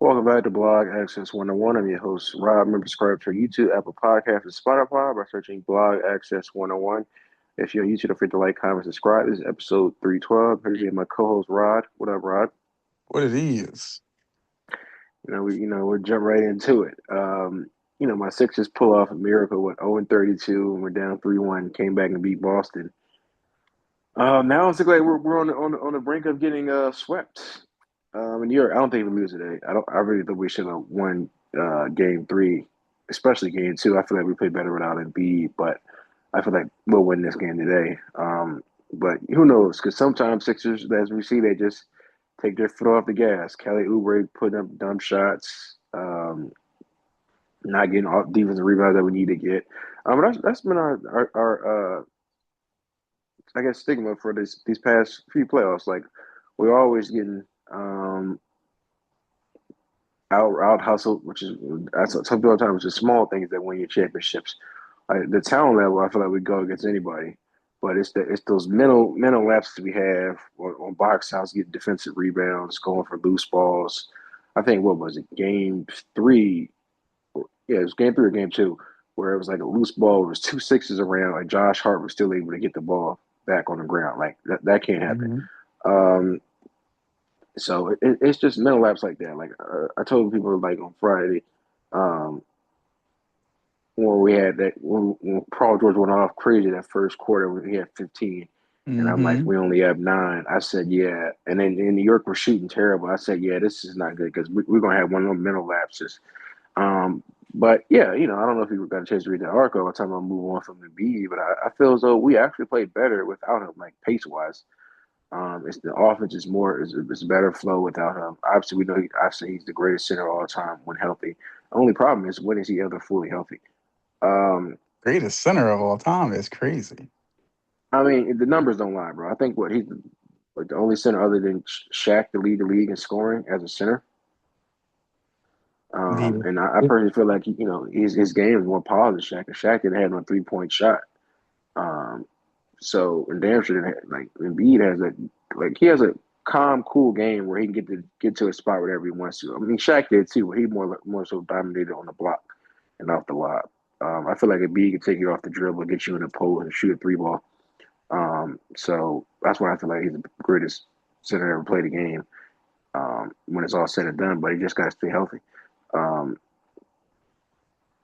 Welcome back to Blog Access 101. I'm your host, Rob. Remember, subscribe to our YouTube, Apple Podcasts, and Spotify by searching Blog Access 101. If you're on YouTube, don't forget to like, comment, subscribe. This is episode 312. Here to my co-host, Rod. What up, Rod? What it is. We'll jump right into it. My Sixers pull off a miracle with 0-32, and we're down 3-1. Came back and beat Boston. Now it's like we're on the brink of getting swept. In New York, I don't think we lose today. I really think we should have won game three, especially game two. I feel like we played better without Embiid, but I feel like we'll win this game today. But who knows? Because sometimes Sixers, as we see, they just take their foot off the gas. Kelly Oubre putting up dumb shots, not getting all defensive rebounds that we need to get. But that's been our I guess stigma for these past few playoffs. Like we're always getting out hustled, which is that's some people all the time. It's just small things that win you championships. Like the talent level, I feel like we go against anybody, but it's those mental lapses we have on box outs, getting defensive rebounds, going for loose balls. I think what was it, game three? Yeah, it was game three or game two, where it was like a loose ball. There was two sixes around. Like Josh Hart was still able to get the ball back on the ground. Like that can't happen. Mhm. Um, so it's just mental laps like that. Like I told people like on Friday, um, when we had that when Paul George went off crazy that first quarter when he had 15, and I'm like, Mhm. we only have nine. I said, yeah, and then in New York we're shooting terrible. I said, yeah, this is not good because we're gonna have one of those mental lapses. Um, but yeah, I don't know if you got a chance to read that article. By the time I move on from the B, but I feel as though we actually played better without him, like pace wise. It's the offense is more is better flow without him. Obviously, we know obviously he's the greatest center of all time when healthy. The only problem is when is he ever fully healthy? Um, Greatest center of all time is crazy. I mean, the numbers don't lie, bro. I think what he's like the only center other than Shaq to lead the league in scoring as a center. Yeah. And I personally feel like his game is more polished than Shaq. And Shaq didn't have no 3-point shot. Um, So and damn sure like Embiid has a he has a calm, cool game where he can get to a spot wherever he wants to. I mean, Shaq did too, but he more so dominated on the block and off the lob. I feel like Embiid can take you off the dribble, get you in the post, and shoot a three ball. So that's why I feel like he's the greatest center to ever play the game. When it's all said and done, but he just got to stay healthy. Um,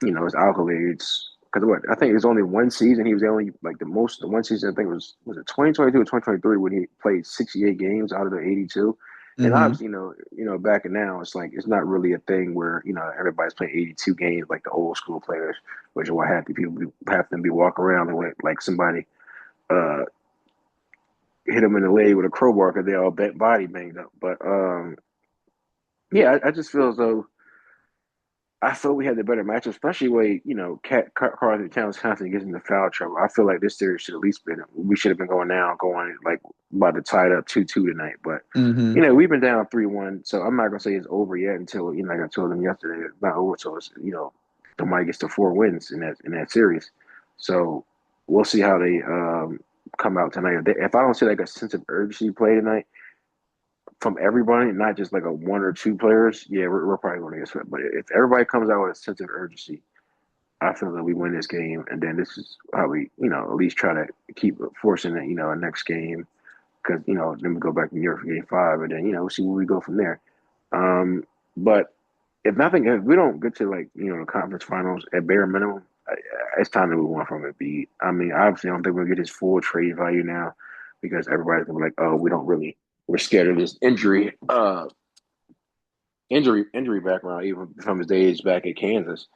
his accolades. Because what I think it was only one season. He was the only like the one season I think was it 2022 or 2023 when he played 68 games out of the 82. And Mhm. obviously, back and now it's like it's not really a thing where everybody's playing 82 games like the old school players, which is why half them be walking around and like somebody uh hit them in the leg with a crowbar because they all body banged up. But yeah, I just feel as though I feel we had the better match, especially when Carl Towns constantly gets into foul trouble. I feel like this series should at least been we should have been going like about to tie it up 2-2 tonight. But Mhm. we've been down 3-1, so I'm not gonna say it's over yet until like I told them yesterday, it's not over until it's somebody gets to 4 wins in that series. So we'll see how they come out tonight. If I don't see like a sense of urgency play tonight from everybody, not just like a one or two players, yeah, we're probably going to get swept. But if everybody comes out with a sense of urgency, I feel that we win this game, and then this is how we, at least try to keep forcing it, a next game, because then we go back to New York for Game 5, and then we'll see where we go from there. But if we don't get to like the conference finals at bare minimum, it's time to move on from it. I mean, obviously, I don't think we'll get his full trade value now because everybody's gonna be like, oh, we're scared of this injury background, even from his days back at Kansas.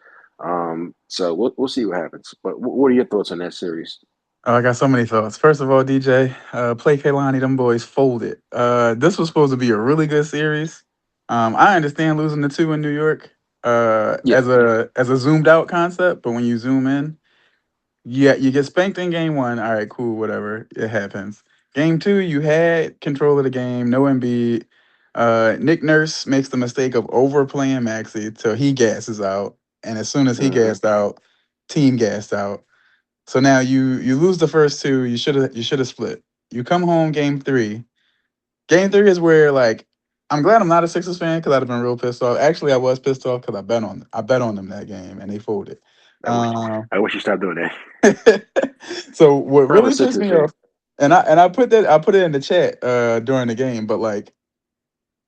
So we'll see what happens. But what are your thoughts on that series? Oh, I got so many thoughts. First of all, DJ, play Kalani, them boys folded. This was supposed to be a really good series. I understand losing the two in New York, Yeah, as a zoomed out concept, but when you zoom in, yeah, you get spanked in game one. All right, cool, whatever. It happens. Game two, you had control of the game, no Embiid. Nick Nurse makes the mistake of overplaying Maxi till he gasses out. And as soon as he uh-huh. gassed out, team gassed out. So now you lose the first two. You should have split. You come home game three. Game three is where like I'm glad I'm not a Sixers fan because I'd have been real pissed off. Actually, I was pissed off because I bet on them that game and they folded. I wish Um, I wish you stopped doing that. so what I'm a really pissed Sixers me fan. off, and I put it in the chat during the game, but like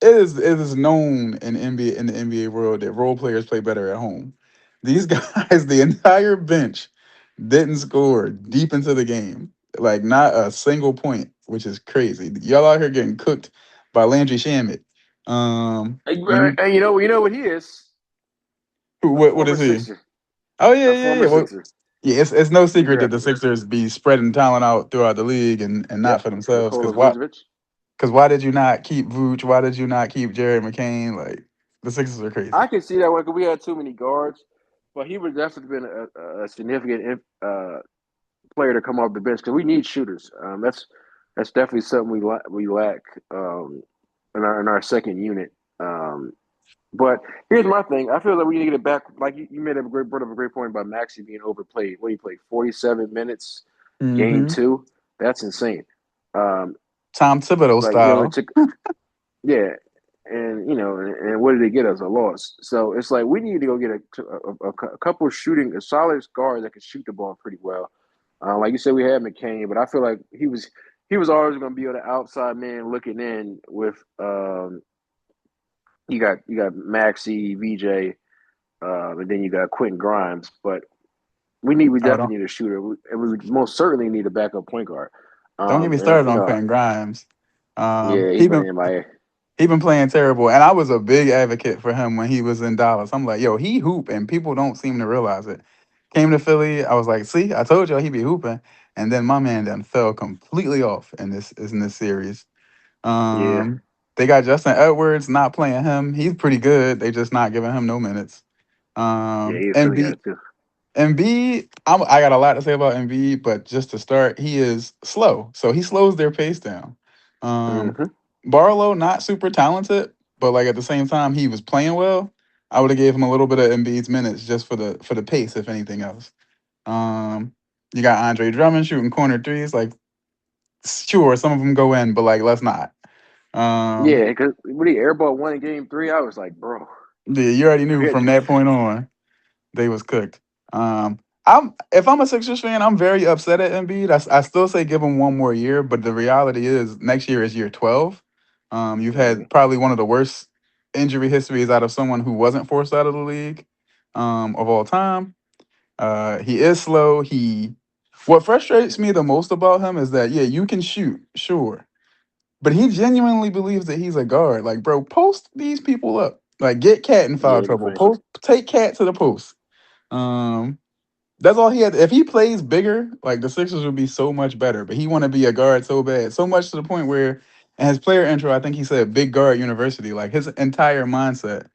it is known in NBA in the NBA world that role players play better at home. These guys, the entire bench didn't score deep into the game, like not a single point, which is crazy. Y'all out here getting cooked by Landry Shamet. When you And you know what he is? A what former is he? Sixer. Oh yeah, A yeah, former yeah. Well, Sixer. yeah, it's no He secret that the drafted. Sixers be spreading talent out throughout the league and not Yep. for themselves. Nikola Vucevic. Because why did you not keep Vooch? Why did you not keep Jared McCain? Like the Sixers are crazy. I can see that one because we had too many guards, but he would definitely been a significant player to come off the bench because we need shooters. That's definitely something we lack in our second unit. Um, but here's my thing: I feel like we need to get it back. Like you made brought up a great point about Maxi being overplayed. What he played 47 minutes, game Mm-hmm. two. That's insane. Um, Tom Thibodeau like you know, it style. took yeah, and you know, and what did they get us? A loss. So it's like we need to go get a couple of shooting, a solid guard that can shoot the ball pretty well. Like you said, we had McCain, but I feel like he was always going to be on the outside man looking in with you got Maxi, VJ, and then you got Quentin Grimes. But we Oh, definitely need a shooter, and we most certainly need a backup point guard. don't get me And started you on know, Quentin Grimes. yeah, he's He been been in my he been playing terrible, and I was a big advocate for him when he was in Dallas. I'm like, yo, he hoop, and people don't seem to realize it. Came to Philly, I was like, see, I told y'all he be hooping, and then my man then fell completely off in this series. yeah, Um, they got Justin Edwards not playing him. He's pretty good. They just not giving him no minutes. yeah, Um, he's Philly guy Embiid, too. Embiid, I got a lot to say about Embiid, but just to start, he is slow. So he slows their pace down. Um, Hmm. Barlow, not super talented, but like at the same time, he was playing well. I would have gave him a little bit of Embiid's minutes just for the pace, if anything else. Um, you got Andre Drummond shooting corner threes. Like, sure, some of them go in, but like, let's not. Um, Yeah, because when he airball one in game three, I was like, bro, yeah, you already knew we had from to. that point on they was cooked. If I'm a Sixers fan, I'm very upset at Embiid. I still say give him one more year, but the reality is next year is year 12. You've Mhm. had probably one of the worst injury histories out of someone who wasn't forced out of the league of all time. He is slow. What frustrates me the most about him is that yeah, you can shoot, sure, but he genuinely believes that he's a guard. Like, bro, post these people up. Like, get Cat in foul Yeah, trouble. defensive. Take Cat to the post. Um, that's all he had. If he plays bigger, like the Sixers would be so much better. But he want to be a guard so bad, so much to the point where, in his player intro, I think he said "big guard university." Like his entire mindset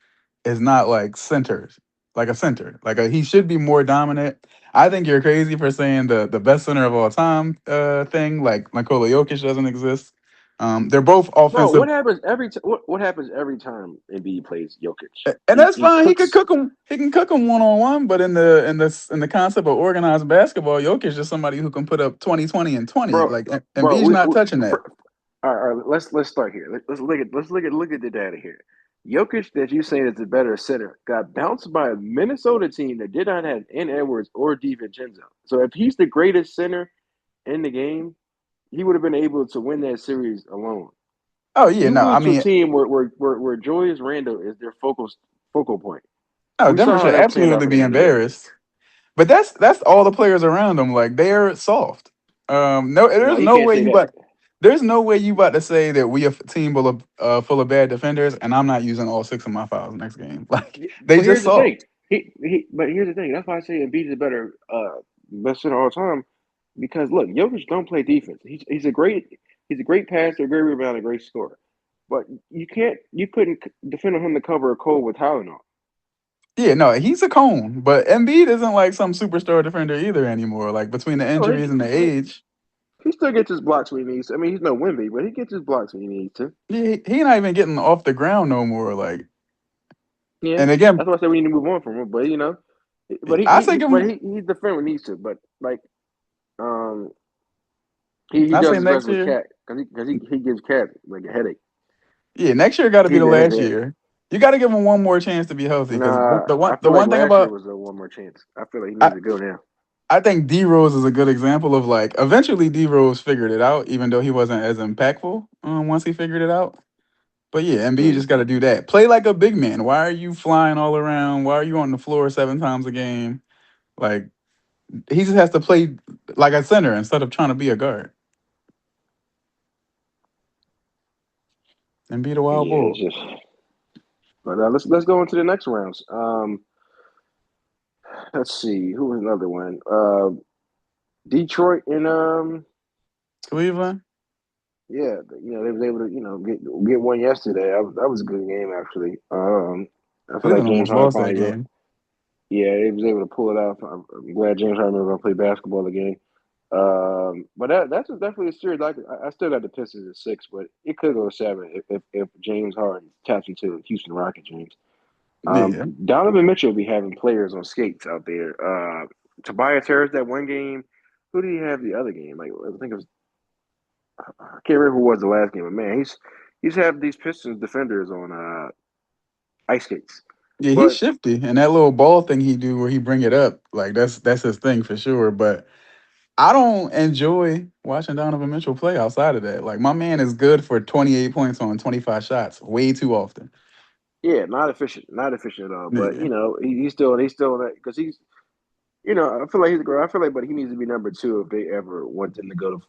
is not like centers, like a center. He should be more dominant. I think you're crazy for saying the best center of all time thing. Like Nikola Jokic doesn't exist. They're both Bro, offensive, what happens every time Embiid plays Jokic? and that's He fine. He could cooks. cook them. He can cook them one on one. But in the concept of organized basketball, Jokic is just somebody who can put up 20, 20, and 20. Bro, Like bro, Embiid's not touching that. all right, let's start here. Let's look at the data here. Jokic, that you saying is the better center, got bounced by a Minnesota team that did not have N. Edwards or DiVincenzo. So if he's the greatest center in the game, he would have been able to win that series alone. Oh yeah, You no. I lose to a mean, team where Julius Randle is their focal point. no. We Denver saw how should that panned out absolutely for the be end of the year. embarrassed. But that's all the players around them. Like they're soft. No, No, there's you no can't way say you that. but there's no way you about to say that we a team full of bad defenders, and I'm not using all six of my fouls next game. Like they But just here's the thing. soft. But here's the thing. That's why I say Embiid is a better best center all time. Because look, Jokic don't play defense. He's a great passer, a great rebounder, a great scorer. But you couldn't defend him to cover a Cole with Tylenol. Yeah, no, he's a cone, but Embiid isn't like some superstar defender either anymore. Like between the Oh, injuries and the age, he still gets his blocks when he needs to. I mean, he's no Wimby, but he gets his blocks when he needs to. he not even getting off the ground no more. Like, Yeah, and again, that's why I said we need to move on from him. But but I say give him. he's defend when he needs to. But like um, he I does say his best next with year. Cat because he gives Cat like a headache. Yeah, next year got to be the last He, year. You got to give him one more chance to be healthy because nah, I the feel like one thing last year about was the one more chance. I feel like he I, needs to go now. I think D Rose is a good example of like eventually D Rose figured it out, even though he wasn't as impactful once he figured it out. But yeah, MB Mm. just got to do that. Play like a big man. Why are you flying all around? Why are you on the floor 7 times a game? Like he just has to play like a center instead of trying to be a guard and be the wild Yeah, bull. it's just. But let's go into the next rounds. Let's see who was another one. Detroit and Cleveland, yeah, they was able to get one yesterday. That was a good game actually. I feel like Cleveland James almost Harden lost that finally game. yeah, he was able to pull it off. I'm glad James Harden was going to play basketball again. But that's definitely a series. I still got the Pistons at 6, but it could go 7 if James Harden taps into Houston Rocket James. Yeah, Donovan Mitchell be having players on skates out there. Tobias Harris that one game. Who did he have the other game? Like I think it was. I can't remember who was the last game, but man, he's have these Pistons defenders on ice skates. yeah, he's But shifty, and that little ball thing he do where he bring it up, like that's his thing for sure. But I don't enjoy watching Donovan Mitchell play outside of that. Like my man is good for 28 points on 25 shots way too often. yeah, not efficient at all. But Yeah. he's still because he's I feel like he's a girl. I feel like, but he needs to be number 2 if they ever want him to go to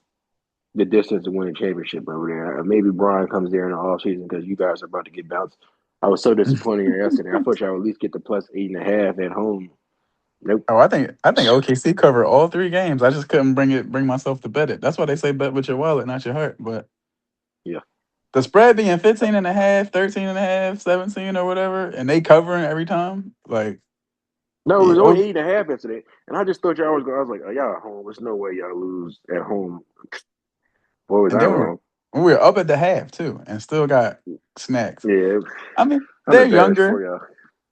the distance to win a championship over there. Maybe Brian comes there in the off season because you guys are about to get bounced. I was so disappointed here yesterday. I thought y'all would at least get the plus 8.5 at home. Nope. Oh, I think OKC covered all 3 games. I just couldn't bring myself to bet it. That's why they say bet with your wallet, not your heart. But Yeah. the spread being 15 and a half, 13 and a half, 17 or whatever, and they covering every time, like No, it yeah, was only 8.5 yesterday, and I just thought y'all was going. I was like, oh, y'all at home. There's no way y'all lose at home. Boy, was and I then wrong. we were up at the half too, and still got snacks. Yeah, I mean, I'm they're embarrassed younger. for y'all.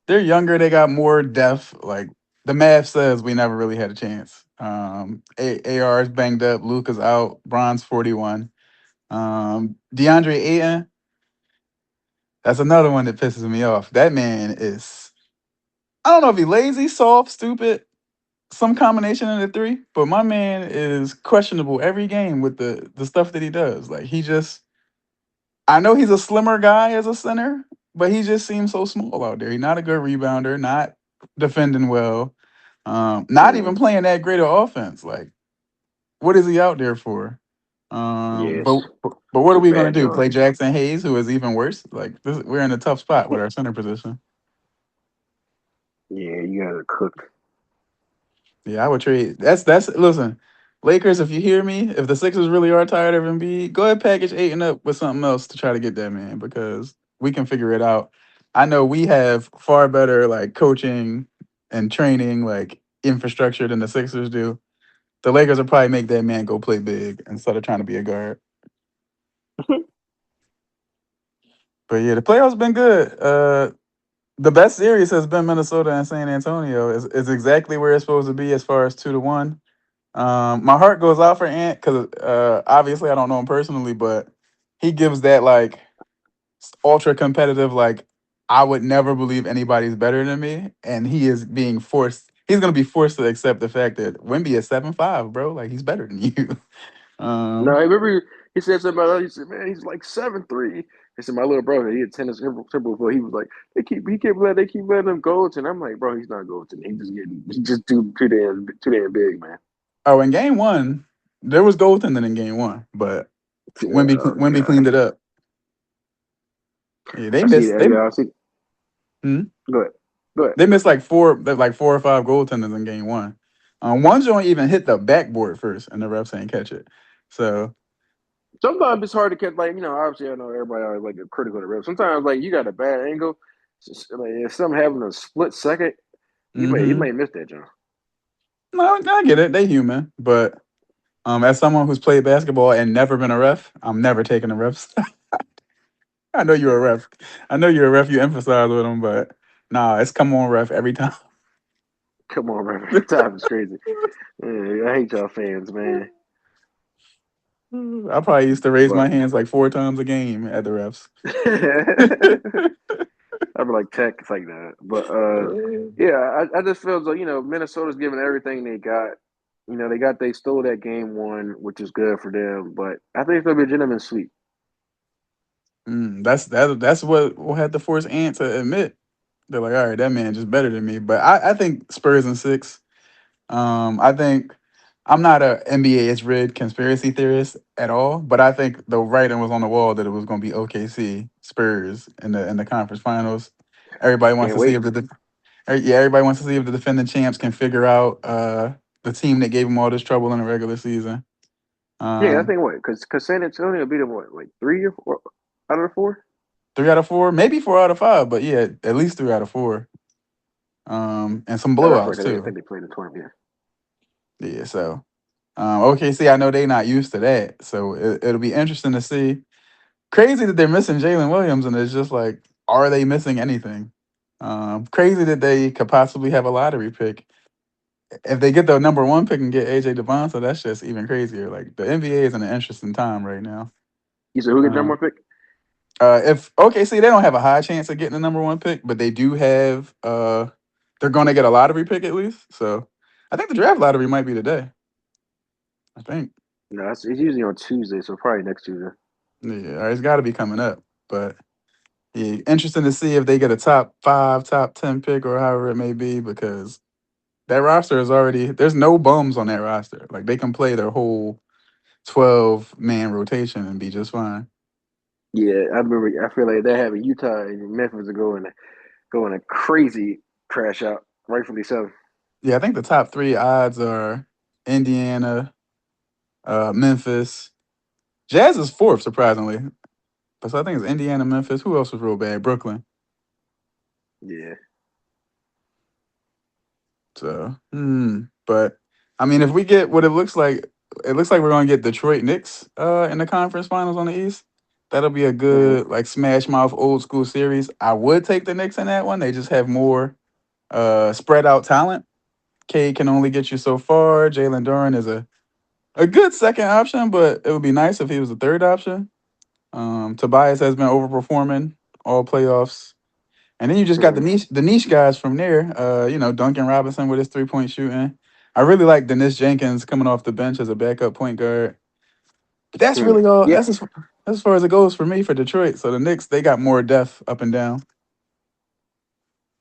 They're younger. They got more depth. Like the math says, we never really had a chance. AR is banged up. Luca's out. Bron's 41. DeAndre Ayton, that's another one that pisses me off. That man is, I don't know if he lazy, soft, stupid, some combination of the three, but my man is questionable every game with the stuff that he does. Like he just, I know he's a slimmer guy as a center, but he just seems so small out there. He's not a good rebounder, not defending well, not even Mm, playing that great of offense. Like, what is he out there for? yes, But what are it's we gonna bad, do? John. Play Jackson Hayes, who is even worse? Like we're in a tough spot with our center position. Yeah, you got to cook. Yeah, I would trade. That's listen, Lakers. If you hear me, if the Sixers really are tired of Embiid, go ahead package Aiton up with something else to try to get that man because we can figure it out. I know we have far better like coaching and training like infrastructure than the Sixers do. The Lakers will probably make that man go play big instead of trying to be a guard. But yeah, the playoffs been good. The best series has been Minnesota and San Antonio. Is exactly where it's supposed to be as far as 2-1. My heart goes out for Ant because obviously I don't know him personally, but he gives that like ultra competitive, like I would never believe anybody's better than me, and he is being forced. He's gonna be forced to accept the fact that Wemby is 7'5", bro. Like he's better than you. No, um, I remember he said something about He said, "Man, he's like 7'3". He said, "My little brother, he had tennis temple before. He was like, he keep letting him go." And I'm like, "Bro, he's not going to. He just too damn big, man." oh, in game one, there was goaltending in game one, but Oh Wemby God, cleaned it up. Yeah, they I see missed that. Yeah, I see. hmm? Go ahead, go ahead. They missed like 4 or 5 goaltenders in game one. One joint even hit the backboard first, and the refs ain't catch it. So Sometimes it's hard to catch. Like obviously, I know everybody always like critical of the ref. Sometimes like you got a bad angle. Like, if something happened in a split second, you hmm may miss that, John. no, I get it. They human, but as someone who's played basketball and never been a ref, I'm never taking a ref. I know you're a ref. I know you're a ref. You emphasize with them, but nah, it's come on ref every time. Come on, man. Time is crazy. Yeah, I hate y'all fans, man. I probably used to raise But my hands like 4 times a game at the refs. I'd be like tech, it's like that. But yeah, I just feel as though, Minnesota's giving everything they got. They stole that game one, which is good for them. But I think it's gonna be a gentleman's sweep. That's what had to force Ant to admit. They're like, all right, that man just better than me. But I think Spurs in six. I think I'm not a NBA is rigged conspiracy theorist at all, but I think the writing was on the wall that it was going to be OKC Spurs in the conference finals. Everybody wants Can't to see wait. if everybody wants to see if the defending champs can figure out the team that gave them all this trouble in the regular season. Yeah, I Um, think what? Because San Antonio beat them what, like 3 or 4 out of the four? 3 out of 4, maybe 4 out of 5, but yeah, at least 3 out of 4. And some Out of 4, blowouts 'cause I too. think they played in the tournament. Yeah, so OKC, I know they not used to that, so it'll be interesting to see. Crazy that they're missing Jalen Williams, and it's just like, are they missing anything? Crazy that they could possibly have a lottery pick. If they get the number one pick and get AJ Devonta, that's just even crazier. Like the NBA is in an interesting time right now. You said who get number Um, one pick? if OKC, they don't have a high chance of getting the number one pick, but they do have. They're going to get a lottery pick at least. So I think the draft lottery might be today. I think. No, it's usually on Tuesday, so probably next Tuesday. Yeah, it's got to be coming up. But yeah, interesting to see if they get a top 5, top 10 pick or however it may be, because that roster is already there's no bums on that roster. Like they can play their whole 12-man rotation and be just fine. Yeah, I remember. I feel like they're having Utah and Memphis are going a crazy crash out, rightfully so. Yeah, I think the top 3 odds are Indiana, Memphis. Jazz is fourth, surprisingly. So I think it's Indiana, Memphis. Who else was real bad? Brooklyn. Yeah. So, but I mean, if we get what it looks like we're gonna get Detroit Knicks in the conference finals on the East. That'll be a Hmm. good like smash mouth old school series. I would take the Knicks in that one. They just have more spread out talent. Cade can only get you so far. Jalen Duren is a good second option, but it would be nice if he was a third option. Tobias has been overperforming all playoffs. And then you just got Hmm. the niche guys from there. Duncan Robinson with his 3-point shooting. I really like Dennis Jenkins coming off the bench as a backup point guard. But that's Hmm. really all. Yeah. That's as far as it goes for me for Detroit. So the Knicks, they got more depth up and down.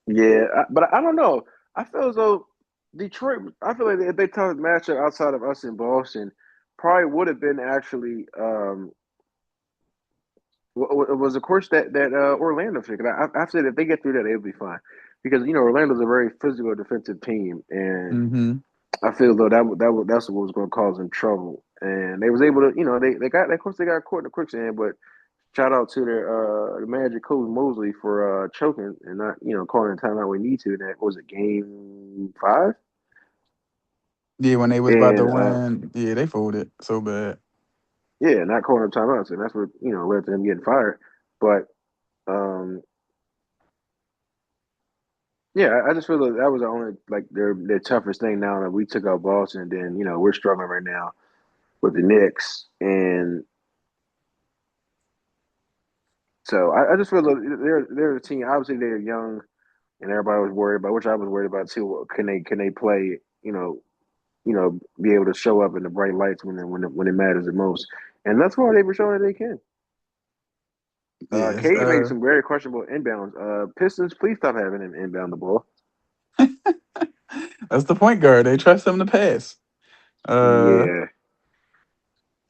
Yeah. But I don't know. I feel as though Detroit. I feel like if they took a matchup outside of us in Boston, probably would have been actually. It was of course that Orlando pick. And I said if they get through that, they'll be fine because Orlando's a very physical defensive team, and Hmm. I feel though that's what was going to cause them trouble. And they was able to, they got, of course, they got caught in the quicksand. But shout out to their the manager Coach Mosley for choking and not, calling the timeout we need to. That was it, game five, Yeah, when they was about to and win, yeah, they folded so bad. yeah, not calling the timeouts, and that's what led to them getting fired. But um, yeah, I just feel like that was the only like their toughest thing now that we took out Boston. And then we're struggling right now with the Knicks, and so I just feel like they're a team. Obviously, they're young, and everybody was worried about, which I was worried about too. Can they play? Be able to show up in the bright lights when it matters the most, and that's why they were showing that they can. Yes, Cade made some very questionable inbounds. Pistons, please stop having him inbound the ball. that's the point guard. They trust him to pass. Uh, Yeah,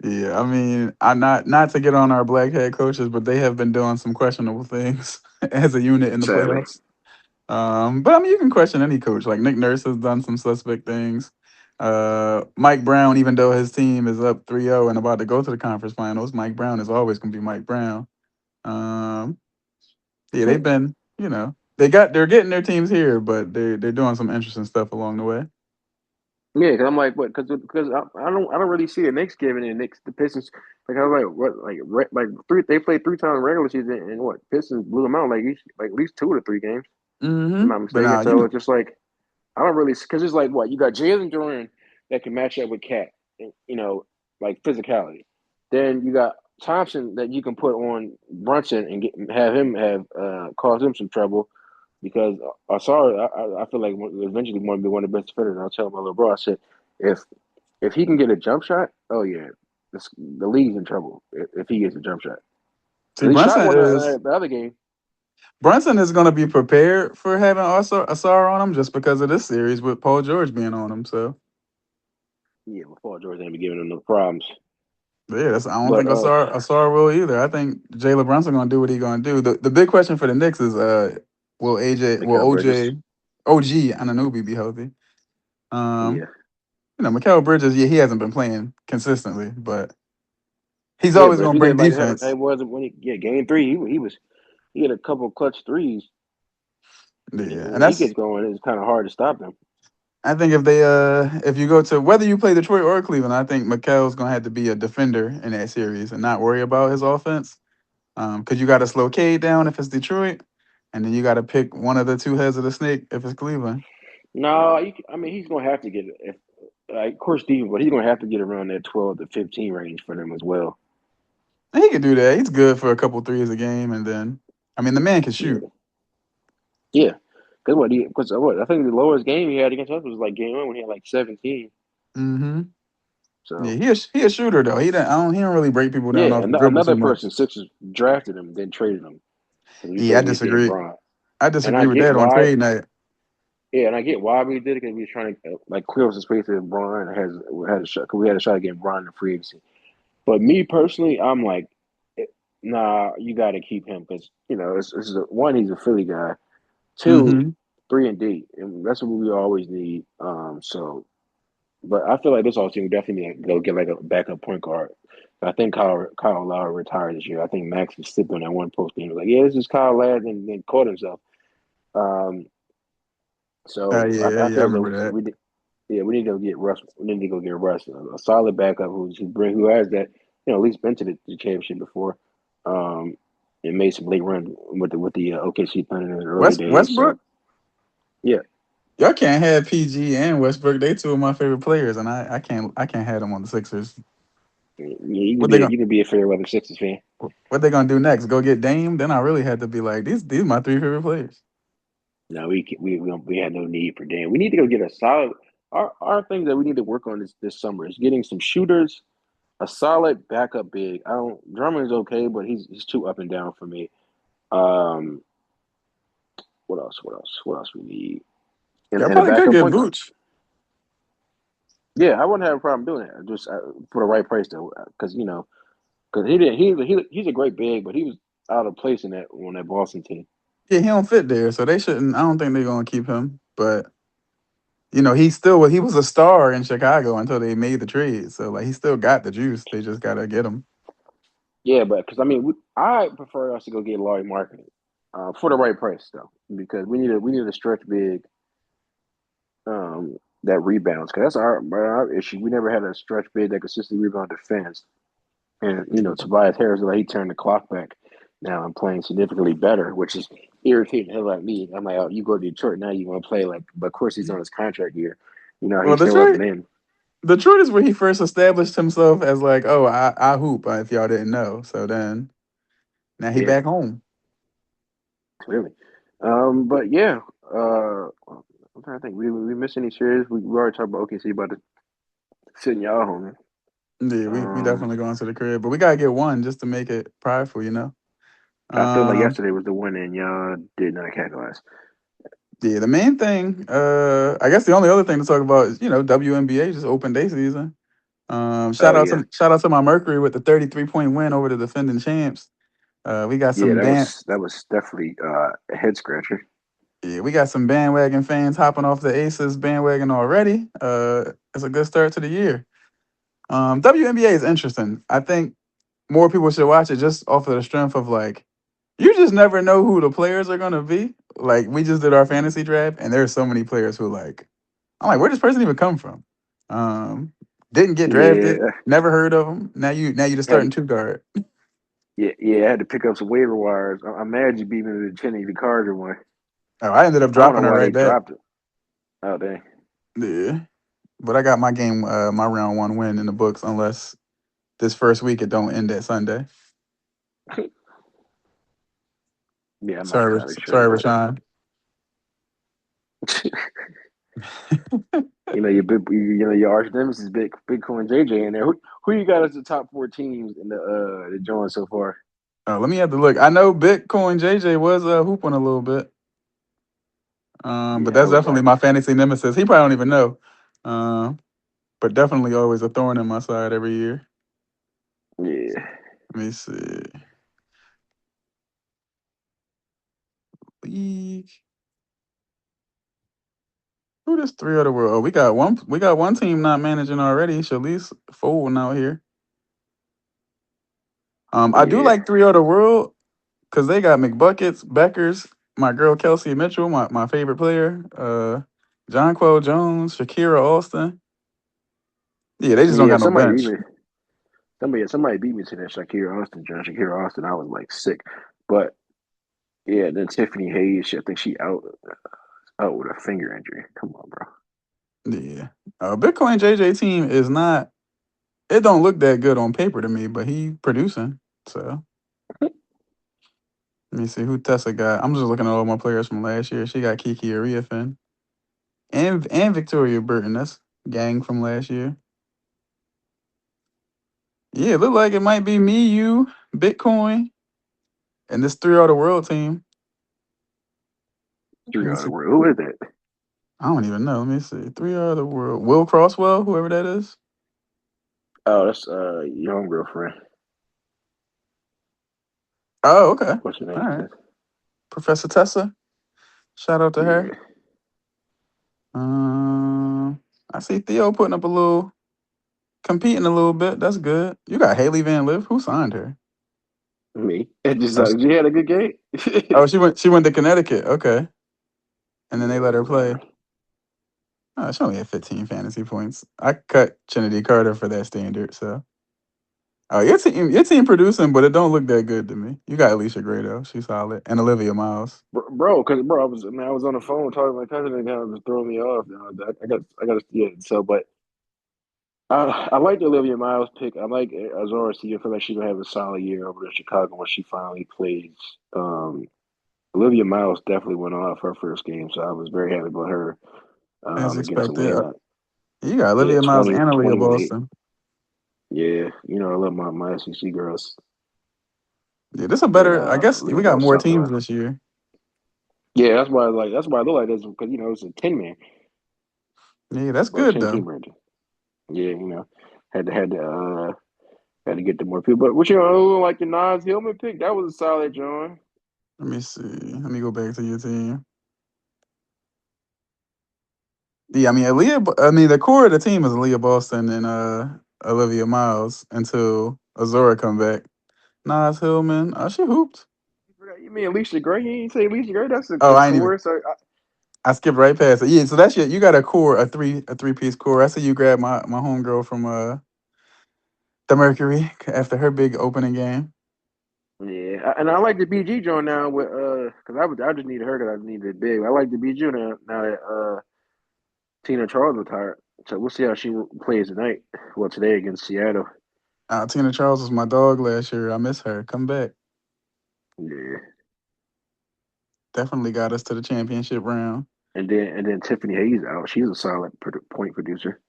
yeah, I mean, I not to get on our black head coaches, but they have been doing some questionable things as a unit in the sadly. playoffs. But I mean, you can question any coach. Like Nick Nurse has done some suspect things. Mike Brown, even though his team is up 3-0 and about to go to the conference finals, Mike Brown is always going to be Mike Brown. Um, yeah, they've been, they're getting their teams here, but they're doing some interesting stuff along the way. Yeah, because I'm like, what? Because I don't really see the Knicks giving the Pistons. Like I was like, what? Like three, they played 3 times regular season, and what? Pistons blew them out like at least 2 or 3 games. If I'm not But mistaken. now, So it's just like I don't really because it's like what you got Jalen Duran that can match up with Cat, and, like physicality. then you got Thompson that you can put on Brunson and have him have cause him some trouble because I feel like eventually want to be one of the best defenders. And I'll tell my little bro, I said, if if he can get a jump shot, oh yeah, the league's in trouble if he gets a jump shot. See, Because he shot one the other game. Brunson is going to be prepared for having Asar on him just because of this series with Paul George being on him. So Yeah, well, Paul George ain't be giving him no problems. yeah, I don't But think Asar will either. I think Jalen Brunson going to do what he going to do. The big question for the Knicks is will Mikal Bridges, OG Anunoby be healthy? yeah, Mikal Bridges, yeah, he hasn't been playing consistently, but he's yeah. always But if going to he bring did like defense. it wasn't when game three, he had a couple clutch threes, Yeah, and and when he gets going, it's kind of hard to stop him. I think if you go to whether you play Detroit or Cleveland, I think Mikel's gonna have to be a defender in that series and not worry about his offense. Because you got to slow Cade down if it's Detroit, and then you got to pick one of the two heads of the snake if it's Cleveland. No, I mean he's gonna have to get if of course Steve, but he's gonna have to get around that 12 to 15 range for them as well. And he can do that. He's good for a couple threes a game, and then I mean the man can shoot. Yeah, yeah. Because what I think the lowest game he had against us was like game one when he had like 17. Mm-hmm. Yeah, So he a shooter though. He don't really break people down yeah, off the dribble another too much. person Sixers drafted him, then traded him because we Yeah, I figured we was getting disagree. Braun. I And I disagree with get that on why. trade night. Yeah, and I get why we did it because we were trying to like clear up some space that Braun had a shot. Cause we had a shot against Braun in the free agency. But me personally, I'm like, nah, you got to keep him because one, he's a Philly guy. Two, Mm-hmm. 3 and D, and that's what we always need. But I feel like this all team definitely need to go get like a backup point guard. I think Kyle Lowry retired this year. I think Max was slipped on that one post game. Like, yeah, this is Kyle Lowry, and then caught himself. Um, so Yeah, I yeah, I feel as though remember that. we need to go get Russ. We need to go get Russ, a solid backup who has that, at least been to the championship before, um, and made some late run with the OKC Thunder in the early days. So Westbrook. yeah, Y'all can't have PG and Westbrook. They two of my favorite players, and I can't have them on the Sixers. What they gonna you can be a fair weather Sixers fan. what they gonna do next? Go get Dame? Then I really had to be like these are my three favorite players. No, we had no need for Dan. We need to go get a solid. Our thing that we need to work on this summer is getting some shooters, a solid backup big. I don't Drummond's okay, but he's too up and down for me. Um, what else? What else? What else we need? Y'all And a probably could backup get point guard. Vooch. Yeah, I wouldn't have a problem doing that. Just for the right price though, because he didn't. He's a great big, but he was out of place in that on that Boston team. Yeah, he don't fit there, so they shouldn't. I don't think they're gonna keep him. But he was a star in Chicago until they made the trade. So like he still got the juice. They just gotta get him. Yeah, but because I mean, I prefer us to go get Laurie Marketing for the right price though, because we need a stretch big that rebounds because that's our issue. We never had a stretch big that consistently rebound defense, and Tobias Harris like he turned the clock back now and playing significantly better, which is irritating the hell out of me. I'm like, oh, you go to Detroit now, you want to play like, but of course he's on his contract year. Well, He still hasn't been. Detroit is where he first established himself as like, oh, I hoop. If y'all didn't know, so then now he Yeah, back home. clearly. But yeah, I'm trying to think. We miss any series? We already talked about OKC about the sitting y'all home. Yeah, we Um, definitely going to the crib, but we gotta get one just to make it prideful. I feel like Um, yesterday was the one and y'all did not capitalize. yeah, the main thing, I guess the only other thing to talk about is WNBA just open day season. Oh yeah, Shout out to my Mercury with the 33-point win over the defending champs. We got yeah. some That was definitely a head scratcher. yeah, we got some bandwagon fans hopping off the Aces bandwagon already. It's a good start to the year. WNBA is interesting. I think more people should watch it just off of the strength of like you just never know who the players are gonna be. Like we just did our fantasy draft, and there's so many players who like I'm like, where does this person even come from? Um, didn't get drafted, Yeah, never heard of them. Now you just had starting two guard. yeah. I had to pick up some waiver wires. I'm mad you beat me to the Cheney the Carter one. Oh, I ended up I don't know dropping her why they right back. dropped it. Oh dang. Yeah, but I got my round one win in the books, unless this first week it don't end at Sunday. Yeah, I'm not Sorry, entirely sure sorry, about Rashawn. that. Your arch nemesis, Bitcoin JJ in there. Who you got as the top four teams in the joint so far? Let me have to look. I know Bitcoin JJ was hooping a little bit. But Yeah, I that's was definitely like, my fantasy nemesis. He probably don't even know. But definitely always a thorn in my side every year. yeah, Let me see. League. Who this three of the world? Oh, we got one. We got one team not managing already. Shalice folding out here. I do yeah, like three of the world because they got McBuckets, Beckers, my girl Kelsey Mitchell, my favorite player. Jonquel Jones, Shakira Austin. Yeah, they just don't yeah. got no bench. Somebody beat me to that Shakira Austin, John Shakira Austin. I was like sick, but yeah. Then Tiffany Hayes, I think she out with a finger injury. Come on, bro. Yeah. Bitcoin JJ team is not. It don't look that good on paper to me, but he producing. So let me see who Tessa got. I'm just looking at all my players from last year. She got Kiki Ariafin and Victoria Burton. That's gang from last year. Yeah, it look like it might be me, you, Bitcoin, and this three out the world team. Let Three me out of the see. world. Who is that? I don't even know. Let me see. Three out the world. Will Crosswell, whoever that is. Oh, that's your home girlfriend. Oh, okay. What's her All name? right. Professor Tessa. Shout out to her. Yeah, I see Theo putting up a little, competing a little bit. That's good. You got Haley Van Liff. Who signed her? me. It just Oh, she had a good game. she went. She went to Connecticut. Okay, and then they let her Yeah, play. Oh, she only had 15 fantasy points. I cut Trinity Carter for that standard. So, oh, your team producing, but it don't look that good to me. You got Alicia Gray though. She's solid, and Olivia Miles. bro, I was on the phone talking to my cousin and kind of just throwing me off. I got, yeah. So, but I like the Olivia Miles pick. I like Azora. I feel like she's gonna have a solid year over in Chicago when she finally plays. Um, Olivia Miles definitely went off her first game, so I was very happy about her As against expected. Atlanta. You got Yeah, Olivia Miles and Aaliyah 20 was eight. Boston. Yeah, I love my SEC girls. Yeah, this a But better. I guess Leah we got Ball more South teams Carolina. this year. Yeah, that's why I look like this because it's a 10 man, Yeah, that's or a good 10 team though. ranked. Yeah, had to get the more people. But what like the Nas Hillman pick? That was a solid John. Let me see. Let me go back to your team. Yeah, I mean, the core of the team is Aaliyah Boston and Olivia Miles until Azora come back. Nas Hillman. Oh, she hooped. You mean Alicia Gray? You ain't say Alicia Gray? That's Oh, a I ain't even. core. So I skipped right past it. Yeah, so that's you got a core, a three piece core. I see you grab my homegirl from the Mercury after her big opening game. yeah, and I like the BG joint now with because I just needed her because I needed it big. I like the BG now that Tina Charles retired. So we'll see how she plays tonight. Well, today against Seattle. Tina Charles was my dog last year. I miss her. Come back. Yeah, Definitely got us to the championship round. and then Tiffany Hayes out. She's a solid point producer.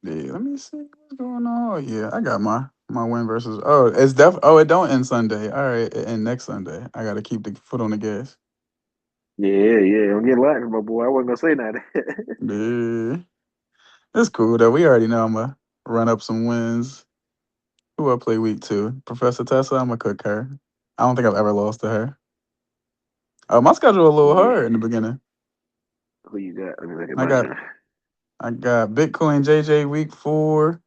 Yeah, let me see what's going on. Oh, yeah, I got my win versus. Oh, it's Oh, it don't end Sunday. All right, it end next Sunday. I got to keep the foot on the gas. Yeah, yeah. Don't get laughing, my boy. I wasn't gonna say that. Yeah, it's cool though. We already know I'm gonna run up some wins. Who I play week 2? Professor Tessa. I'm gonna cook her. I don't think I've ever lost to her. My schedule a little Yeah. hard in the beginning. Who you got? Let me look at I my got joint. I got Bitcoin JJ week 4,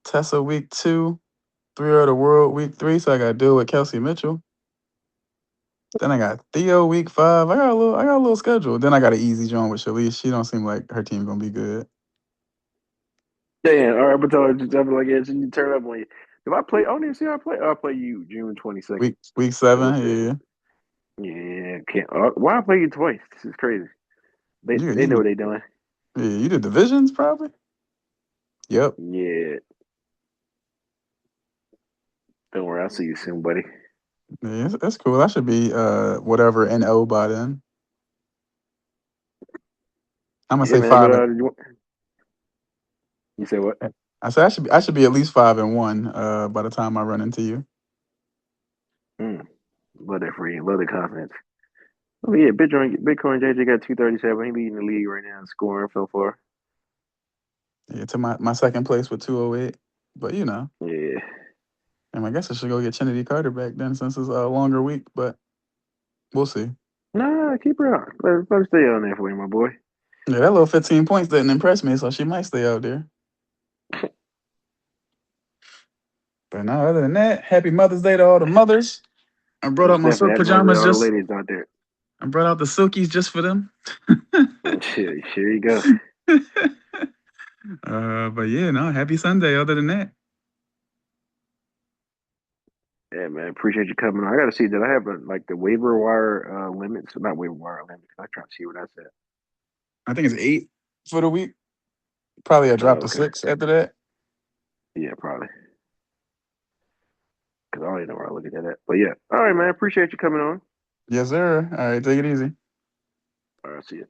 Tessa week 2, three of the world week 3. So I got to deal with Kelsey Mitchell. Then I got Theo week 5. I got a little schedule. Then I got an easy joint with Shalice. She don't seem like her team gonna be good. Damn. All right, but just I'm like, yeah, so you turn up on you. If I play, I don't even see how I play. I'll play you June 22nd. Week So we'll 7, see. yeah. Yeah, can't. Why I play you twice? This is crazy. They know You what they doing. yeah, you did divisions probably? Yep. Yeah. Don't worry, I'll see you soon, buddy. Yeah, that's cool. I should be whatever NO by then. I'm gonna Yeah, say man. But five. you say what? I said I should be at least 5-1 by the time I run into you. Mm, love that for you. Love the confidence. Oh yeah, Bitcoin JJ got 237. He leading the league right now in scoring so far. Yeah, to my second place with 208. But Yeah. I guess I should go get Kennedy Carter back then since it's a longer week. But we'll see. Nah, keep her on. Let her stay on there for you, my boy. Yeah, that little 15 points didn't impress me, so she might stay out there. But no, other than that, happy Mother's Day to all the mothers. I brought out Most my definitely. silk Happy Mother's Day to pajamas all the just. ladies out there. I brought out the silkies just for them. Here you go. But yeah, no, happy Sunday. Other than that, Yeah, man. Appreciate you coming on. I got to see that I have like the waiver wire limits. Not waiver wire limits. I try to see what that's at. I think it's 8 for the week. Probably a drop to Okay. 6 after that. Yeah, probably. Because I don't even know where I look at that at. But yeah. All right, man. Appreciate you coming on. Yes, sir. All right, take it easy. All right, see you.